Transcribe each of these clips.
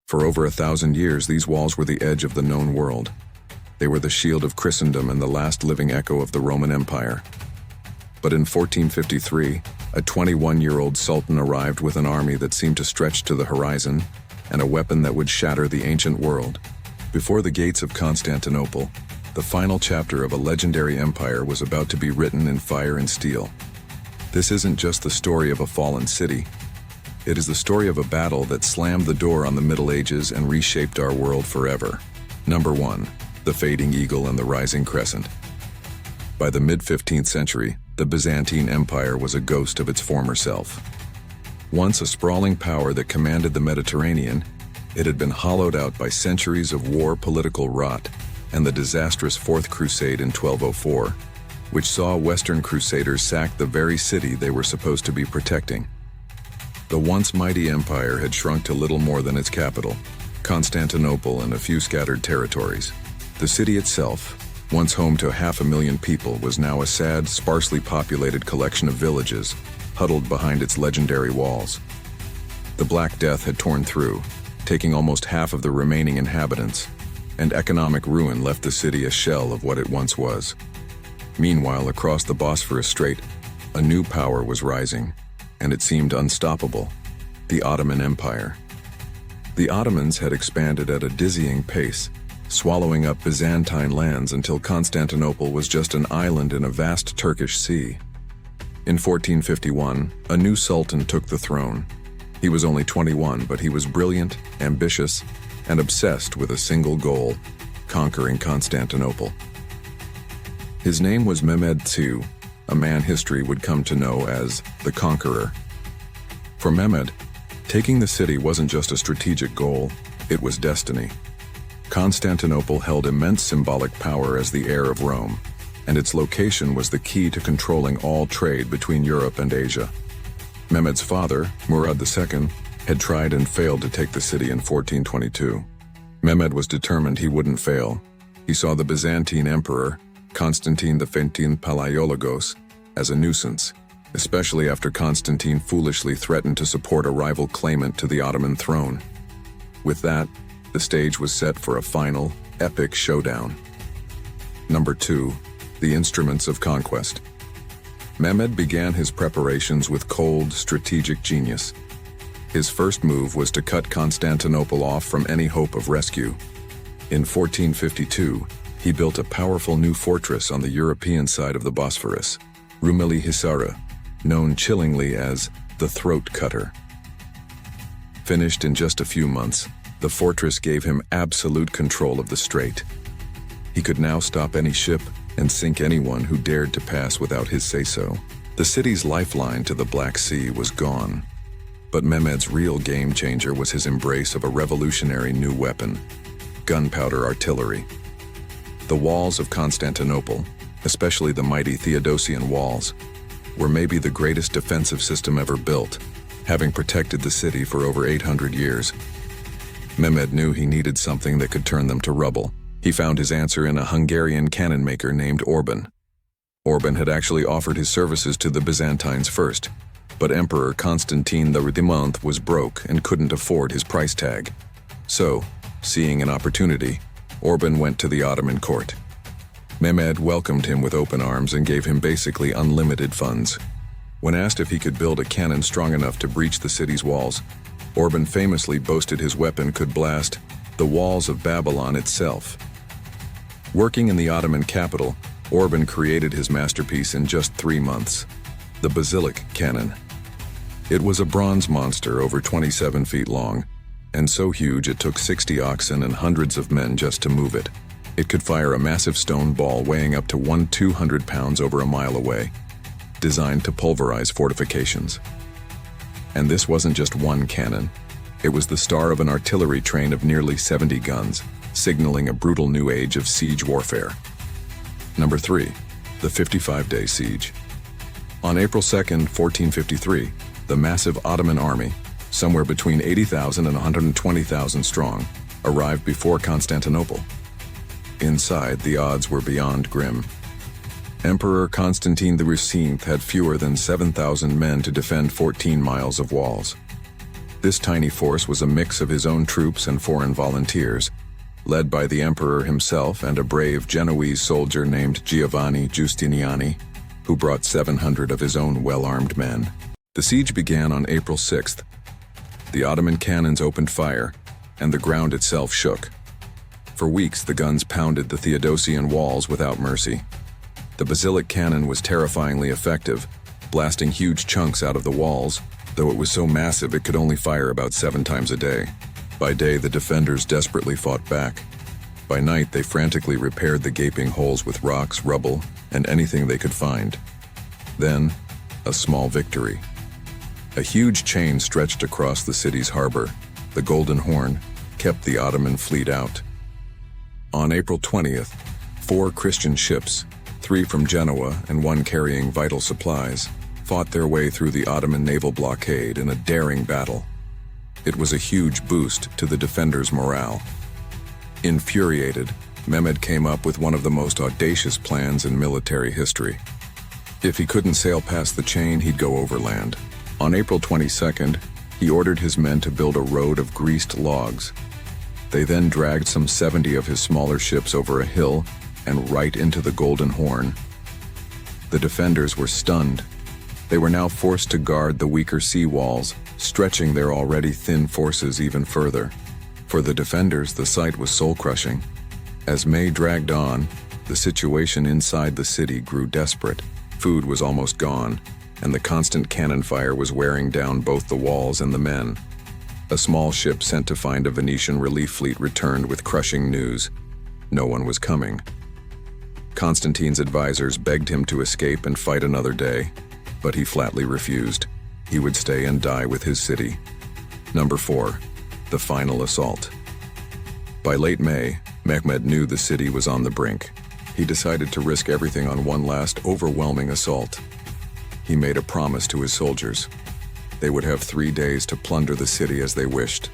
For over 1,000 years, these walls were the edge of the known world. They were the shield of Christendom and the last living echo of the Roman Empire. But in 1453, a 21-year-old sultan arrived with an army that seemed to stretch to the horizon and a weapon that would shatter the ancient world. Before the gates of Constantinople, the final chapter of a legendary empire was about to be written in fire and steel. This isn't just the story of a fallen city. It is the story of a battle that slammed the door on the Middle Ages and reshaped our world forever. Number 1. The Fading Eagle and the Rising Crescent. By the mid-15th century, the Byzantine Empire was a ghost of its former self. Once a sprawling power that commanded the Mediterranean, it had been hollowed out by centuries of war, political rot, and the disastrous Fourth Crusade in 1204, which saw Western crusaders sack the very city they were supposed to be protecting. The once mighty empire had shrunk to little more than its capital, Constantinople, and a few scattered territories. The city itself, once home to 500,000 people, was now a sad, sparsely populated collection of villages, huddled behind its legendary walls. The Black Death had torn through, taking almost half of the remaining inhabitants, and economic ruin left the city a shell of what it once was. Meanwhile, across the Bosphorus Strait, a new power was rising, and it seemed unstoppable: the Ottoman Empire. The Ottomans had expanded at a dizzying pace, swallowing up Byzantine lands until Constantinople was just an island in a vast Turkish sea. In 1451, a new sultan took the throne. He was only 21, but he was brilliant, ambitious, and obsessed with a single goal: conquering Constantinople. His name was Mehmed II, a man history would come to know as the Conqueror. For Mehmed, taking the city wasn't just a strategic goal, it was destiny. Constantinople held immense symbolic power as the heir of Rome, and its location was the key to controlling all trade between Europe and Asia. Mehmed's father, Murad II, had tried and failed to take the city in 1422. Mehmed was determined he wouldn't fail. He saw the Byzantine Emperor, Constantine XV Palaiologos, as a nuisance, especially after Constantine foolishly threatened to support a rival claimant to the Ottoman throne. With that, the stage was set for a final, epic showdown. Number 2. The Instruments of Conquest. Mehmed began his preparations with cold, strategic genius. His first move was to cut Constantinople off from any hope of rescue. In 1452, he built a powerful new fortress on the European side of the Bosphorus, Rumeli Hisarı, known chillingly as the Throat Cutter. Finished in just a few months, the fortress gave him absolute control of the strait. He could now stop any ship and sink anyone who dared to pass without his say-so. The city's lifeline to the Black Sea was gone. But Mehmed's real game-changer was his embrace of a revolutionary new weapon: gunpowder artillery. The walls of Constantinople, especially the mighty Theodosian walls, were maybe the greatest defensive system ever built, having protected the city for over 800 years. Mehmed knew he needed something that could turn them to rubble. He found his answer in a Hungarian cannon maker named Orban. Orban had actually offered his services to the Byzantines first, but Emperor Constantine XI was broke and couldn't afford his price tag. So, seeing an opportunity, Orban went to the Ottoman court. Mehmed welcomed him with open arms and gave him basically unlimited funds. When asked if he could build a cannon strong enough to breach the city's walls, Orban famously boasted his weapon could blast the walls of Babylon itself. Working in the Ottoman capital, Orban created his masterpiece in just 3 months: the Basilic Cannon. It was a bronze monster over 27 feet long, and so huge it took 60 oxen and hundreds of men just to move it. It could fire a massive stone ball weighing up to 200 pounds over a mile away, designed to pulverize fortifications. And this wasn't just one cannon. It was the star of an artillery train of nearly 70 guns, signaling a brutal new age of siege warfare. Number 3. The 55-day siege. On April 2nd, 1453, the massive Ottoman army, somewhere between 80,000 and 120,000 strong, arrived before Constantinople. Inside, the odds were beyond grim. Emperor Constantine XI had fewer than 7,000 men to defend 14 miles of walls. This tiny force was a mix of his own troops and foreign volunteers, led by the emperor himself and a brave Genoese soldier named Giovanni Giustiniani, who brought 700 of his own well-armed men. The siege began on April 6th. The Ottoman cannons opened fire, and the ground itself shook. For weeks, the guns pounded the Theodosian walls without mercy. The basilic cannon was terrifyingly effective, blasting huge chunks out of the walls, though it was so massive it could only fire about 7 times a day. By day, the defenders desperately fought back. By night, they frantically repaired the gaping holes with rocks, rubble, and anything they could find. Then, a small victory. A huge chain stretched across the city's harbor, the Golden Horn, kept the Ottoman fleet out. On April 20th, 4 Christian ships, 3 from Genoa and 1 carrying vital supplies, fought their way through the Ottoman naval blockade in a daring battle. It was a huge boost to the defenders' morale. Infuriated, Mehmed came up with one of the most audacious plans in military history. If he couldn't sail past the chain, he'd go overland. On April 22nd, he ordered his men to build a road of greased logs. They then dragged some 70 of his smaller ships over a hill and right into the Golden Horn. The defenders were stunned. They were now forced to guard the weaker sea walls, stretching their already thin forces even further. For the defenders, the sight was soul-crushing. As May dragged on, the situation inside the city grew desperate. Food was almost gone, and the constant cannon fire was wearing down both the walls and the men. A small ship sent to find a Venetian relief fleet returned with crushing news. No one was coming. Constantine's advisors begged him to escape and fight another day, but he flatly refused. He would stay and die with his city. Number 4. The final assault. By late May, Mehmed knew the city was on the brink. He decided to risk everything on one last overwhelming assault. He made a promise to his soldiers. They would have 3 days to plunder the city as they wished.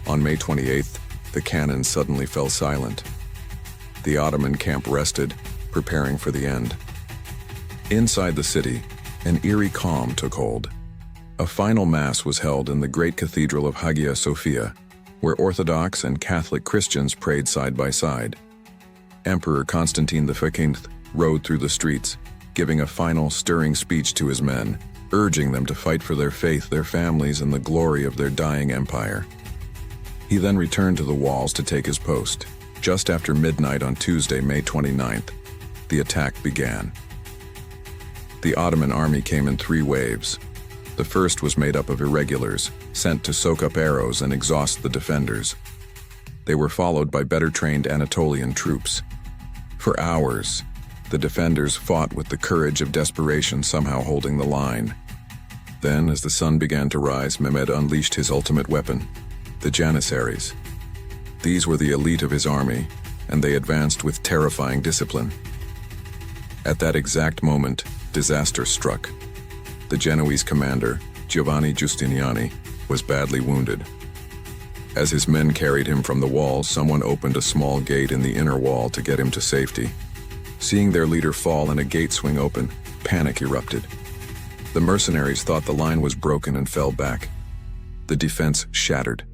On May 28th, the cannon suddenly fell silent. The Ottoman camp rested, preparing for the end. Inside the city, an eerie calm took hold. A final mass was held in the great cathedral of Hagia Sophia, where Orthodox and Catholic Christians prayed side by side. Emperor Constantine V rode through the streets, giving a final stirring speech to his men, urging them to fight for their faith, their families, and the glory of their dying empire. He then returned to the walls to take his post. Just after midnight on Tuesday, May 29th, the attack began. The Ottoman army came in 3 waves. The first was made up of irregulars, sent to soak up arrows and exhaust the defenders. They were followed by better-trained Anatolian troops. For hours, the defenders fought with the courage of desperation, somehow holding the line. Then, as the sun began to rise, Mehmed unleashed his ultimate weapon, the Janissaries. These were the elite of his army, and they advanced with terrifying discipline. At that exact moment, disaster struck. The Genoese commander, Giovanni Giustiniani, was badly wounded. As his men carried him from the wall, someone opened a small gate in the inner wall to get him to safety. Seeing their leader fall and a gate swing open, panic erupted. The mercenaries thought the line was broken and fell back. The defense shattered.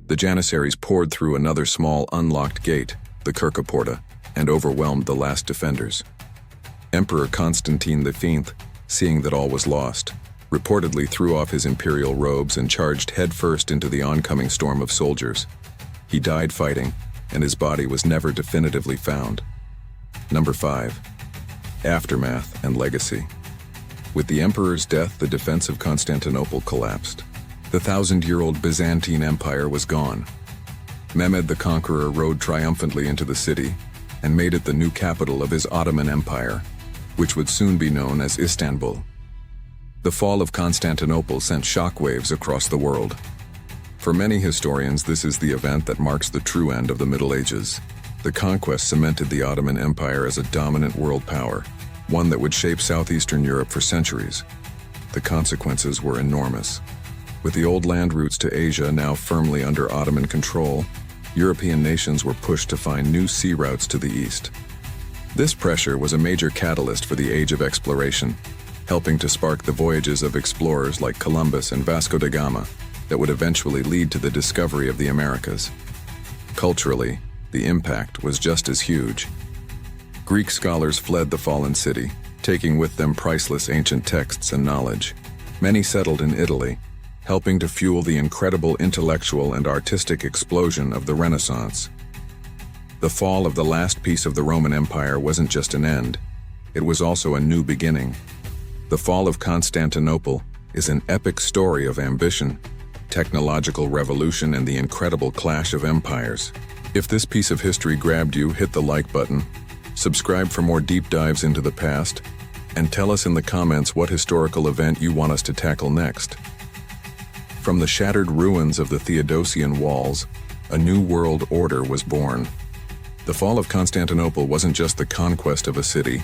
The Janissaries poured through another small unlocked gate, the Kirkaporta, and overwhelmed the last defenders. Emperor Constantine V, seeing that all was lost, reportedly threw off his imperial robes and charged headfirst into the oncoming storm of soldiers. He died fighting, and his body was never definitively found. Number 5. Aftermath and legacy. With the emperor's death, the defense of Constantinople collapsed. The 1,000-year-old Byzantine Empire was gone. Mehmed the Conqueror rode triumphantly into the city and made it the new capital of his Ottoman Empire, which would soon be known as Istanbul. The fall of Constantinople sent shockwaves across the world. For many historians, this is the event that marks the true end of the Middle Ages. The conquest cemented the Ottoman Empire as a dominant world power, one that would shape southeastern Europe for centuries. The consequences were enormous. With the old land routes to Asia now firmly under Ottoman control, European nations were pushed to find new sea routes to the east. This pressure was a major catalyst for the age of exploration, helping to spark the voyages of explorers like Columbus and Vasco da Gama. that would eventually lead to the discovery of the Americas. Culturally, the impact was just as huge. Greek scholars fled the fallen city, taking with them priceless ancient texts and knowledge. Many settled in Italy, helping to fuel the incredible intellectual and artistic explosion of the Renaissance. The fall of the last piece of the Roman Empire wasn't just an end, it was also a new beginning. The fall of Constantinople is an epic story of ambition, technological revolution, and the incredible clash of empires. If this piece of history grabbed you, hit the like button, subscribe for more deep dives into the past, and tell us in the comments what historical event you want us to tackle next. From the shattered ruins of the Theodosian walls, a new world order was born. The fall of Constantinople wasn't just the conquest of a city,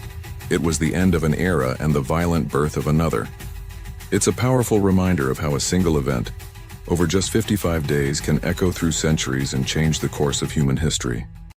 it was the end of an era and the violent birth of another. It's a powerful reminder of how a single event, over just 55 days, can echo through centuries and change the course of human history.